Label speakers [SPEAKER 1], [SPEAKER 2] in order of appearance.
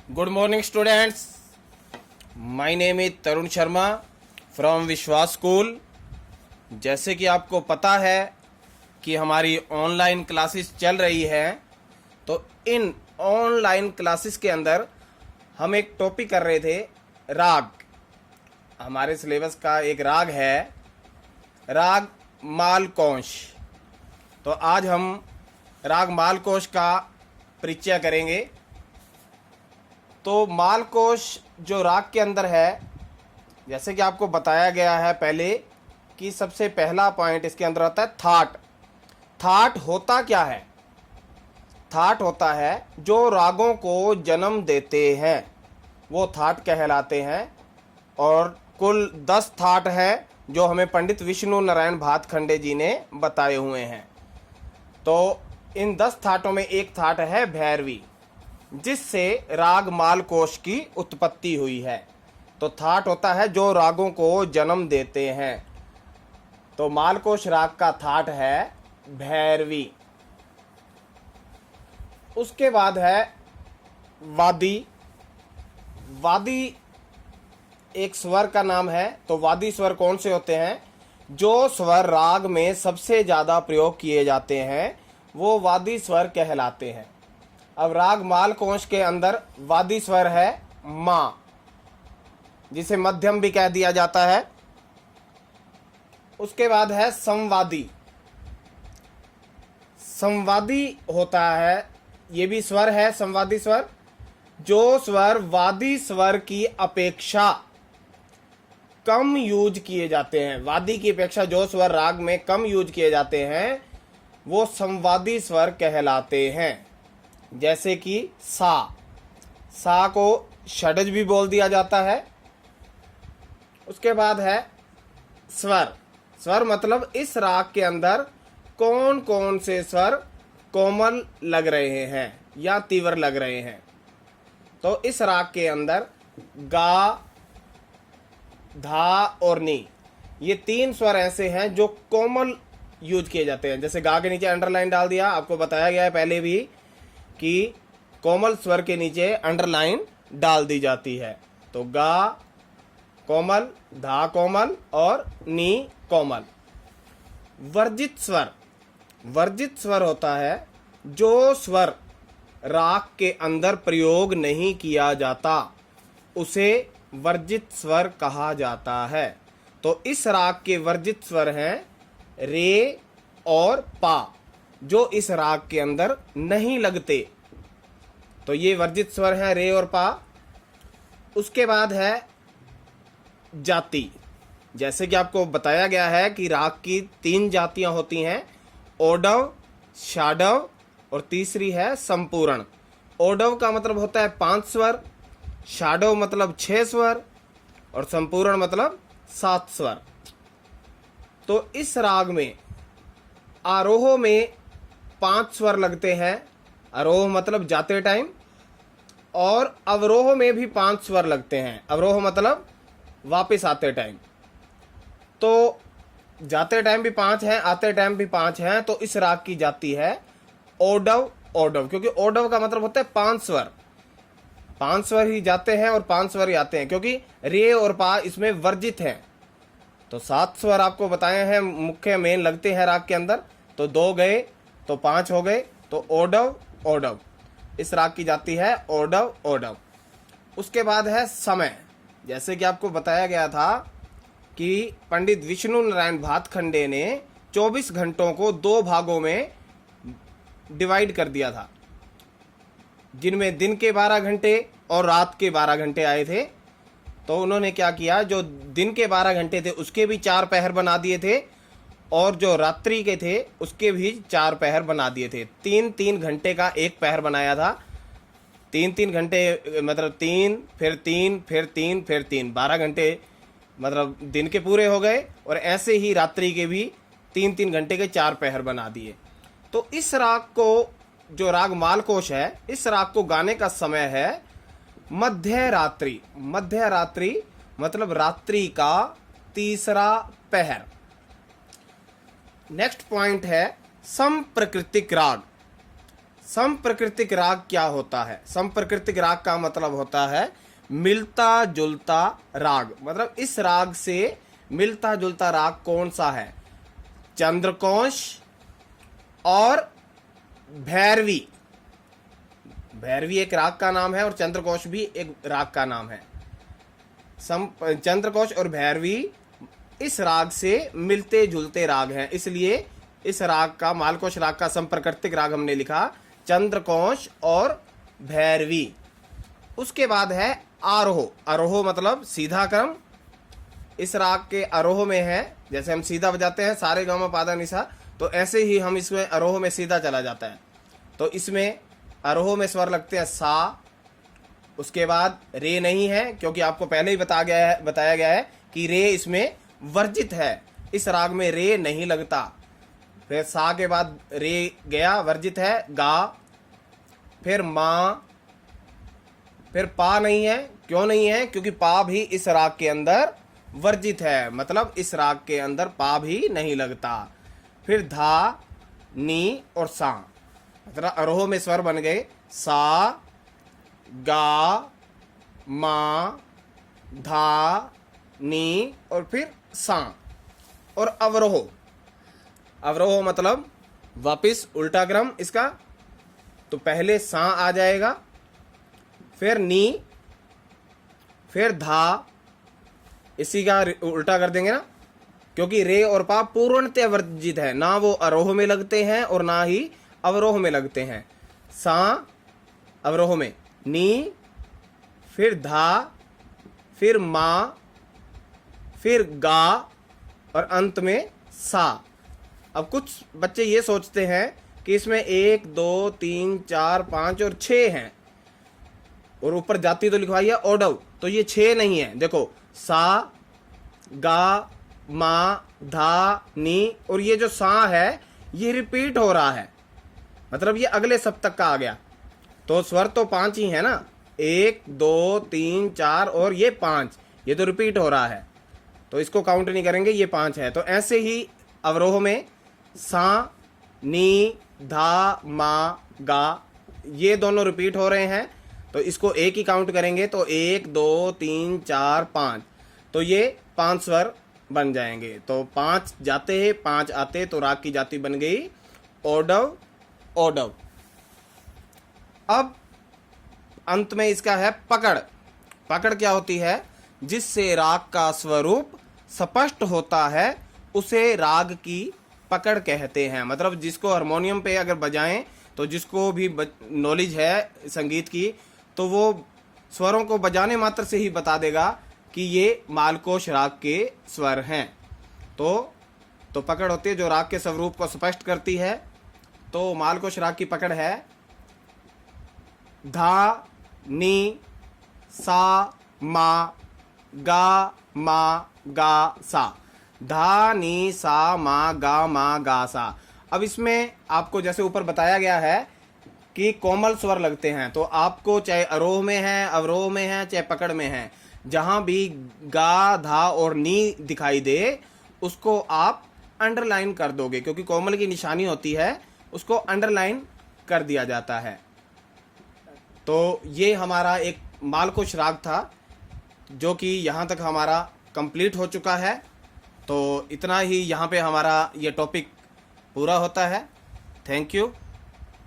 [SPEAKER 1] Good morning, students. My name is Tarun Sharma from विश्वास school. जैसे कि आपको पता है कि हमारी ऑनलाइन क्लासेस चल रही हैं, तो इन ऑनलाइन क्लासेस के अंदर हम एक टॉपिक कर रहे थे, राग। हमारे सिलेबस का एक राग है, राग मालकोश। तो आज हम राग मालकोश का परिचय करेंगे। तो मालकोश जो राग के अंदर है, जैसे कि आपको बताया गया है पहले कि सबसे पहला पॉइंट इसके अंदर होता है थाट। थाट होता क्या है? थाट होता है जो रागों को जन्म देते हैं, वो थाट कहलाते हैं। और कुल 10 थाट हैं जो हमें पंडित विष्णु नारायण भातखंडे जी ने बताए हुए हैं। तो इन 10 थाटों में एक थाट है भैरवी, जिससे राग मालकोश की उत्पत्ति हुई है। तो थाट होता है जो रागों को जन्म देते हैं। तो मालकोश राग का थाट है भैरवी। उसके बाद है वादी। वादी एक स्वर का नाम है। तो वादी स्वर कौन से होते हैं? जो स्वर राग में सबसे ज़्यादा प्रयोग किए जाते हैं वो वादी स्वर कहलाते हैं। अब राग मालकोश के अंदर वादी स्वर है माँ, जिसे मध्यम भी कह दिया जाता है। उसके बाद है संवादी। संवादी होता है, ये भी स्वर है संवादी स्वर। जो स्वर वादी स्वर की अपेक्षा कम यूज किए जाते हैं, वादी की अपेक्षा जो स्वर राग में कम यूज किए जाते हैं वो संवादी स्वर कहलाते हैं। जैसे कि सा। सा को षडज भी बोल दिया जाता है। उसके बाद है स्वर। स्वर मतलब इस राग के अंदर कौन कौन से स्वर कोमल लग रहे हैं या तीव्र लग रहे हैं। तो इस राग के अंदर गा, धा और नी, ये 3 स्वर ऐसे हैं जो कोमल यूज किए जाते हैं। जैसे गा के नीचे अंडरलाइन डाल दिया, आपको बताया गया है पहले भी कि कोमल स्वर के नीचे अंडरलाइन डाल दी जाती है। तो गा कोमल, धा कोमल और नी कोमल। वर्जित स्वर। वर्जित स्वर होता है जो स्वर राग के अंदर प्रयोग नहीं किया जाता, उसे वर्जित स्वर कहा जाता है। तो इस राग के वर्जित स्वर हैं रे और पा, जो इस राग के अंदर नहीं लगते। तो ये वर्जित स्वर हैं रे और पा। उसके बाद है जाति। जैसे कि आपको बताया गया है कि राग की 3 जातियां होती हैं, ओडव, शाडव और तीसरी है संपूर्ण। ओडव का मतलब होता है 5 स्वर, शाडव मतलब 6 स्वर और संपूर्ण मतलब 7 स्वर। तो इस राग में आरोह में 5 स्वर लगते हैं, आरोह मतलब जाते टाइम, और अवरोह में भी 5 स्वर लगते हैं, अवरोह मतलब वापस आते टाइम। तो जाते टाइम भी 5 हैं, आते टाइम भी 5 हैं। तो इस राग की जाति है ओडव। ओडव क्योंकि ओडव का मतलब होता है 5 स्वर। 5 स्वर ही जाते हैं और 5 स्वर ही आते हैं, क्योंकि रे और पा इसमें वर्जित हैं। तो 7 स्वर आपको बताए हैं मुख्य मेन लगते हैं राग के अंदर। तो 2 गए तो 5 हो गए। तो ओडव ओडव इस राग की जाती है ओडव ओडव। उसके बाद है समय। जैसे कि आपको बताया गया था कि पंडित विष्णु नारायण भातखंडे ने 24 घंटों को 2 भागों में डिवाइड कर दिया था, जिनमें दिन के 12 घंटे और रात के 12 घंटे आए थे। तो उन्होंने क्या किया, जो दिन के 12 घंटे थे उसके भी 4 पहर बना दिए थे, और जो रात्रि के थे उसके भी 4 पहर बना दिए थे। 3-3 घंटे का एक पहर बनाया था। 3-3 घंटे मतलब 3 फिर 3 फिर 3 फिर 3, 12 घंटे मतलब दिन के पूरे हो गए। और ऐसे ही रात्रि के भी 3-3 घंटे के 4 पहर बना दिए। तो इस राग को, जो राग मालकोश है, इस राग को गाने का समय है मध्य रात्रि। मध्य रात्रि मतलब रात्रि का तीसरा पहर। नेक्स्ट पॉइंट है संप्रकृतिक राग। समप्रकृतिक राग क्या होता है? समप्रकृतिक राग का मतलब होता है मिलता जुलता राग। मतलब इस राग से मिलता जुलता राग कौन सा है? चंद्रकोश और भैरवी। भैरवी एक राग का नाम है और चंद्रकोश भी एक राग का नाम है। चंद्रकोश और भैरवी इस राग से मिलते जुलते राग हैं, इसलिए इस राग का, मालकोश राग का संप्रकृतिक राग हमने लिखा चंद्रकोश और भैरवी। उसके बाद है आरोह। आरोह मतलब सीधा क्रम। इस राग के आरोह में है, जैसे हम सीधा बजाते हैं सारे गा मा पा धा नि सा, तो ऐसे ही हम इसमें आरोह में सीधा चला जाता है। तो इसमें आरोह में स्वर लगते हैं सा, उसके बाद रे नहीं है, क्योंकि आपको पहले ही बताया गया है कि रे इसमें वर्जित है। इस राग में रे नहीं लगता। फिर सा के बाद रे गया, वर्जित है। गा, फिर मा, फिर पा नहीं है। क्यों नहीं है? क्योंकि पा भी इस राग के अंदर वर्जित है, मतलब इस राग के अंदर पा भी नहीं लगता। फिर धा, नी और सा, मतलब आरोह में स्वर बन गए सा, गा, मा, धा, नी और फिर सा। और अवरोह। अवरोह मतलब वापिस उल्टा क्रम इसका। तो पहले सा आ जाएगा, फिर नी, फिर धा, इसी का उल्टा कर देंगे ना, क्योंकि रे और पा पूर्णतः वर्जित है, ना वो आरोह में लगते हैं और ना ही अवरोह में लगते हैं। सा अवरोह में, नी, फिर धा, फिर मा, फिर गा और अंत में सा। अब कुछ बच्चे ये सोचते हैं कि इसमें 1 2 3 4 5 और 6 हैं और ऊपर जाति तो लिखवाई है ओडव, तो ये 6 नहीं है। देखो सा, गा, मा, धा, नी और ये जो सा है ये रिपीट हो रहा है, मतलब ये अगले सप्तक का आ गया। तो स्वर तो 5 ही है ना, 1 2 3 4 और ये 5, ये तो रिपीट हो रहा है, तो इसको काउंट नहीं करेंगे, ये 5 है। तो ऐसे ही अवरोह में सा, नी, धा, मा, गा, ये दोनों रिपीट हो रहे हैं, तो इसको एक ही काउंट करेंगे। तो 1 2 3 4 5, तो ये 5 स्वर बन जाएंगे। तो 5 जाते हैं, 5 आते, तो राग की जाति बन गई ओडव। ओडव। अब अंत में इसका है पकड़। पकड़ क्या होती है? जिससे राग का स्वरूप स्पष्ट होता है उसे राग की पकड़ कहते हैं। मतलब जिसको हारमोनियम पे अगर बजाएं, तो जिसको भी नॉलेज है संगीत की, तो वो स्वरों को बजाने मात्र से ही बता देगा कि ये मालकोश राग के स्वर हैं। तो पकड़ होती है जो राग के स्वरूप को स्पष्ट करती है। तो मालकोश राग की पकड़ है धा, नी, सा, मा, गा, मा, गा, सा। धा, नी, सा, मा, गा, सा। अब इसमें आपको जैसे ऊपर बताया गया है कि कोमल स्वर लगते हैं, तो आपको चाहे आरोह में है, अवरोह में है, चाहे पकड़ में है, जहां भी गा, धा और नी दिखाई दे उसको आप अंडरलाइन कर दोगे, क्योंकि कोमल की निशानी होती है, उसको अंडरलाइन कर दिया जाता है। तो ये हमारा एक मालकोश राग था जो कि यहाँ तक हमारा कंप्लीट हो चुका है। तो इतना ही यहाँ पे हमारा ये टॉपिक पूरा होता है। Thank you.